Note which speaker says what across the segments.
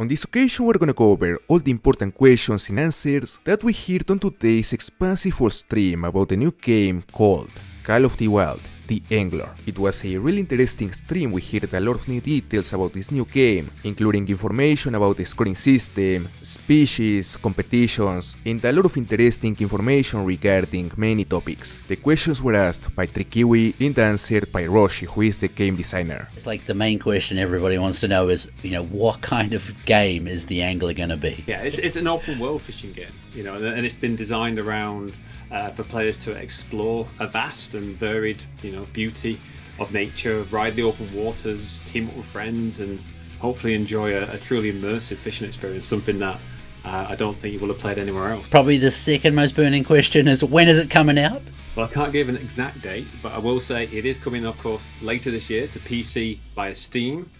Speaker 1: On this occasion we're gonna cover all the important questions and answers that we heard on today's Expansive Worlds stream about a new game called Call of the Wild, theAngler. It was a really interesting stream. We heard a lot of new details about this new game, including information about the scoring system, species, competitions, and a lot of interesting information regarding many topics. The questions were asked by Trikiwi and answered by Roshi, who is the game designer.
Speaker 2: It's like the main question everybody wants to know is, what kind of game is the Angler going to be?
Speaker 3: Yeah, it's an open world fishing game, and it's been designed around for players to explore a vast and varied, beauty of nature, ride the open waters, team up with friends, and hopefully enjoy a truly immersive fishing experience, something that I don't think you will have played anywhere else.
Speaker 2: Probably the second most burning question is, when is it coming out?
Speaker 3: Well, I can't give an exact date, but I will say it is coming, of course, later this year to PC via Steam,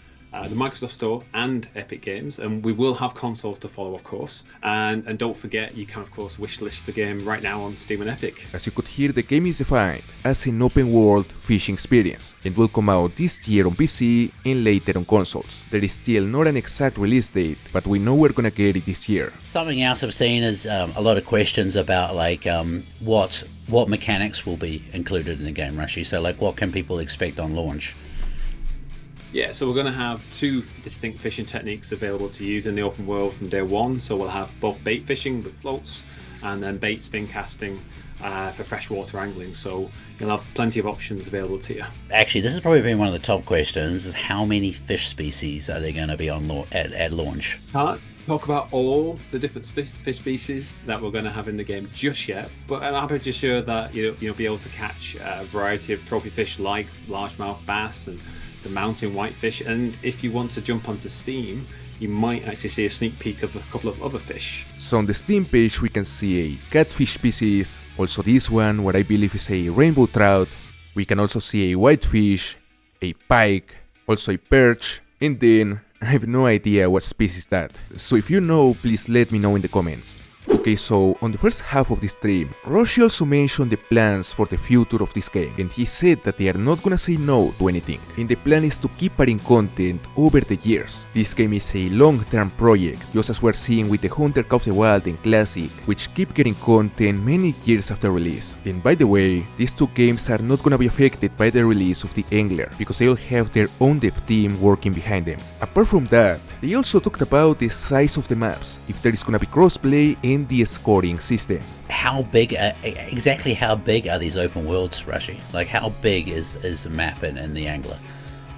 Speaker 3: the Microsoft Store and Epic Games, and we will have consoles to follow, of course. And don't forget, you can of course wishlist the game right now on Steam and Epic.
Speaker 1: As you could hear, the game is defined as an open world fishing experience and will come out this year on PC and later on consoles. There is still not an exact release date, but we know we're gonna get it this year.
Speaker 2: Something else I've seen is a lot of questions about what mechanics will be included in the game, Rashi. So what can people expect on launch?
Speaker 3: Yeah, so we're going to have two distinct fishing techniques available to use in the open world from day one. So we'll have both bait fishing with floats and then bait spin casting for freshwater angling. So you'll have plenty of options available to you. Actually,
Speaker 2: this has probably been one of the top questions: is how many fish species are there going to be on at launch?
Speaker 3: Can't talk about all the different fish species that we're going to have in the game just yet, but I'm happy to share that you'll be able to catch a variety of trophy fish like largemouth bass and the mountain whitefish, and if you want to jump onto Steam, you might actually see a sneak peek of a couple of other fish.
Speaker 1: So on the Steam page we can see a catfish species, also this one what I believe is a rainbow trout. We can also see a whitefish, a pike, also a perch, and then I have no idea what species that. So if you know, please let me know in the comments. Okay, so on the first half of the stream, Roshi also mentioned the plans for the future of this game, and he said that they are not gonna say no to anything, and the plan is to keep adding content over the years. This game is a long-term project, just as we're seeing with the Hunter Call of the Wild and Classic, which keep getting content many years after release. And by the way, these two games are not gonna be affected by the release of theAngler, because they all have their own dev team working behind them. Apart from that, they also talked about the size of the maps, if there is gonna be crossplay and the scoring system.
Speaker 2: How big, exactly how big are these open worlds, Rashi? How big is the map in the Angler?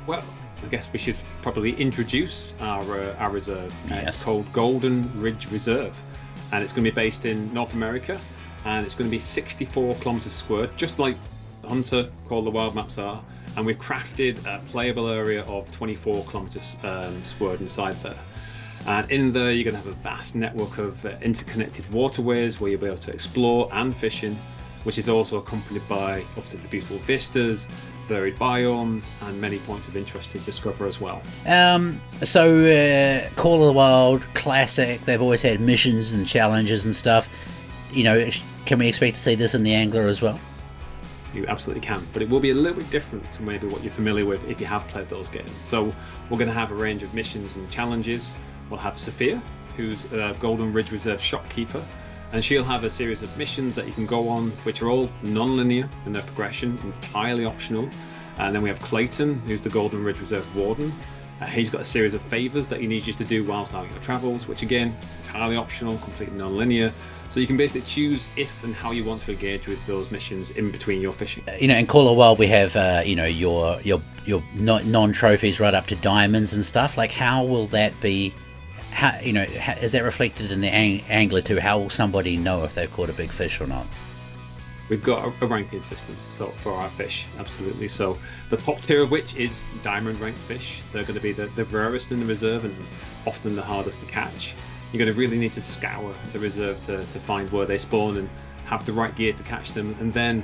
Speaker 3: Well, I guess we should probably introduce our reserve.
Speaker 2: Yes.
Speaker 3: It's called Golden Ridge Reserve, and it's going to be based in North America, and it's going to be 64 kilometers squared, just like Hunter Call of the Wild maps are, and we've crafted a playable area of 24 kilometers squared inside there. And in there you're going to have a vast network of interconnected waterways where you'll be able to explore and fish in, which is also accompanied by obviously the beautiful vistas, varied biomes, and many points of interest to discover as well.
Speaker 2: So Call of the Wild, Classic, they've always had missions and challenges and stuff. Can we expect to see this in the Angler as well?
Speaker 3: You absolutely can, but it will be a little bit different to maybe what you're familiar with if you have played those games. So we're going to have a range of missions and challenges. We'll have Sophia, who's a Golden Ridge Reserve shopkeeper, and she'll have a series of missions that you can go on, which are all non-linear in their progression, entirely optional. And then we have Clayton, who's the Golden Ridge Reserve warden. He's got a series of favors that he needs you to do whilst out on your travels, which again, entirely optional, completely non-linear. So you can basically choose if and how you want to engage with those missions in between your fishing.
Speaker 2: In Call of the Wild we have your non-trophies right up to diamonds and stuff. How will that be? How, is that reflected in the Angler too? How will somebody know if they've caught a big fish or not?
Speaker 3: We've got a ranking system for our fish, absolutely. So the top tier of which is diamond ranked fish. They're going to be the rarest in the reserve and often the hardest to catch. You're going to really need to scour the reserve to find where they spawn and have the right gear to catch them, and then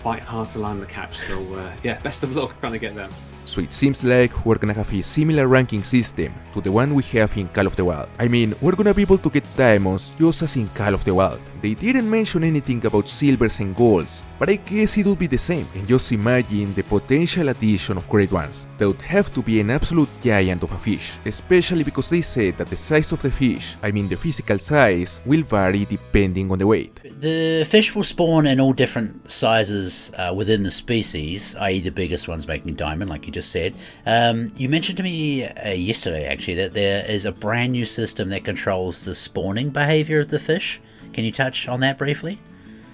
Speaker 3: fight hard to land the catch. So yeah, best of luck trying to get them.
Speaker 1: So it seems like we're gonna have a similar ranking system to the one we have in Call of the Wild. I mean, we're gonna be able to get diamonds just as in Call of the Wild. they didn't mention anything about silvers and golds, but I guess it will be the same. And just imagine the potential addition of great ones. That would have to be an absolute giant of a fish, especially because they said that the size of the fish, I mean the physical size, will vary depending on the weight.
Speaker 2: The fish will spawn in all different sizes within the species, i.e. the biggest ones making diamond, like you just said. You mentioned to me yesterday, actually, that there is a brand new system that controls the spawning behavior of the fish. Can you touch on that briefly?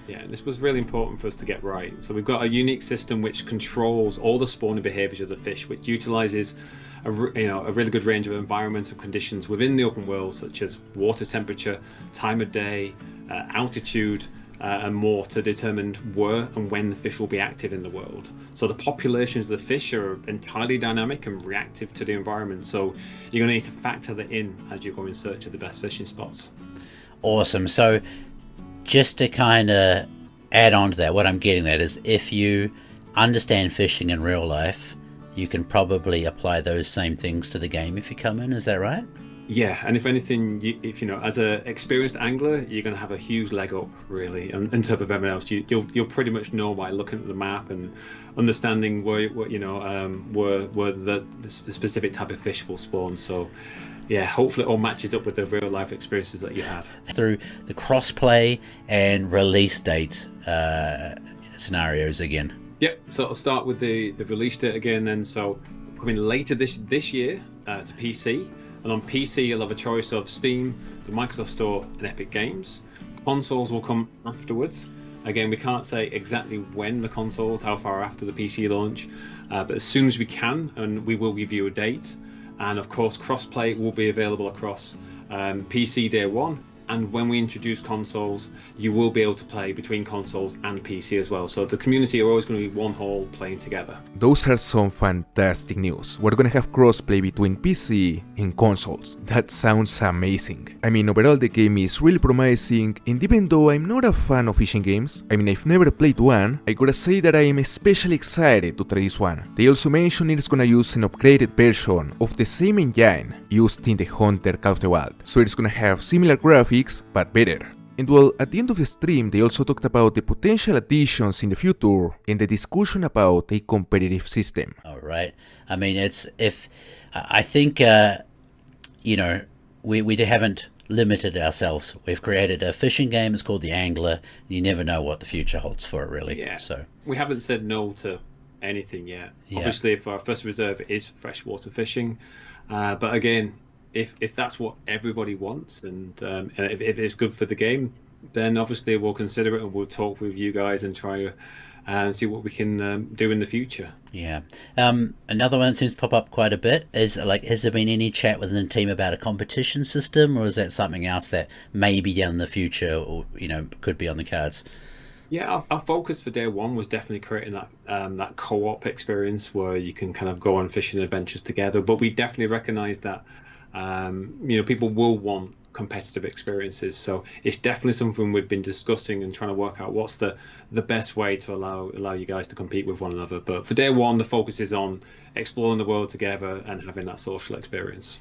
Speaker 3: Yeah, this was really important for us to get right. So we've got a unique system which controls all the spawning behaviors of the fish, which utilizes a really good range of environmental conditions within the open world, such as water temperature, time of day, altitude, and more, to determine where and when the fish will be active in the world. So the populations of the fish are entirely dynamic and reactive to the environment. So you're going to need to factor that in as you go in search of the best fishing spots.
Speaker 2: Awesome. So just to kind of add on to that, what I'm getting at is if you understand fishing in real life, you can probably apply those same things to the game if you come in. Is that right?
Speaker 3: Yeah, and if anything, if as an experienced angler, you're going to have a huge leg up, really, in terms of everyone else. You'll pretty much know by looking at the map and understanding where the specific type of fish will spawn. So, yeah, hopefully it all matches up with the real life experiences that you had.
Speaker 2: Through the crossplay and release date scenarios again.
Speaker 3: Yep. So I'll start with the release date again. Then, so coming later this year to PC. And on PC, you'll have a choice of Steam, the Microsoft Store, and Epic Games. Consoles will come afterwards. Again, we can't say exactly when the consoles, how far after the PC launch, but as soon as we can, and we will give you a date. And of course, crossplay will be available across PC day one. And when we introduce consoles, you will be able to play between consoles and PC as well. So the community are always going to be one whole playing together.
Speaker 1: Those are some fantastic news. We're gonna have crossplay between PC and consoles. That sounds amazing. I mean, overall the game is really promising, and even though I'm not a fan of fishing games, I mean I've never played one, I gotta say that I am especially excited to try this one. They also mentioned it's gonna use an upgraded version of the same engine used in theHunter Call of the Wild. So it's gonna have similar graphics, but better. And well, at the end of the stream, they also talked about the potential additions in the future and the discussion about a competitive system.
Speaker 2: All right. I mean, I think, we haven't limited ourselves. We've created a fishing game. It's called theAngler. You never know what the future holds for it, really.
Speaker 3: Yeah.
Speaker 2: So
Speaker 3: we haven't said no to anything yet. Yeah. Obviously, if our first reserve is freshwater fishing, but again, if that's what everybody wants, and if it's good for the game, then obviously we'll consider it and we'll talk with you guys and try and see what we can do in the future.
Speaker 2: Yeah. Another one that seems to pop up quite a bit is, like, has there been any chat within the team about a competition system, or is that something else that maybe down in the future, or could be on the cards?
Speaker 3: Yeah, our focus for day one was definitely creating that co-op experience where you can kind of go on fishing adventures together. But we definitely recognise that people will want competitive experiences. So it's definitely something we've been discussing and trying to work out what's the best way to allow you guys to compete with one another. But for day one, the focus is on exploring the world together and having that social experience.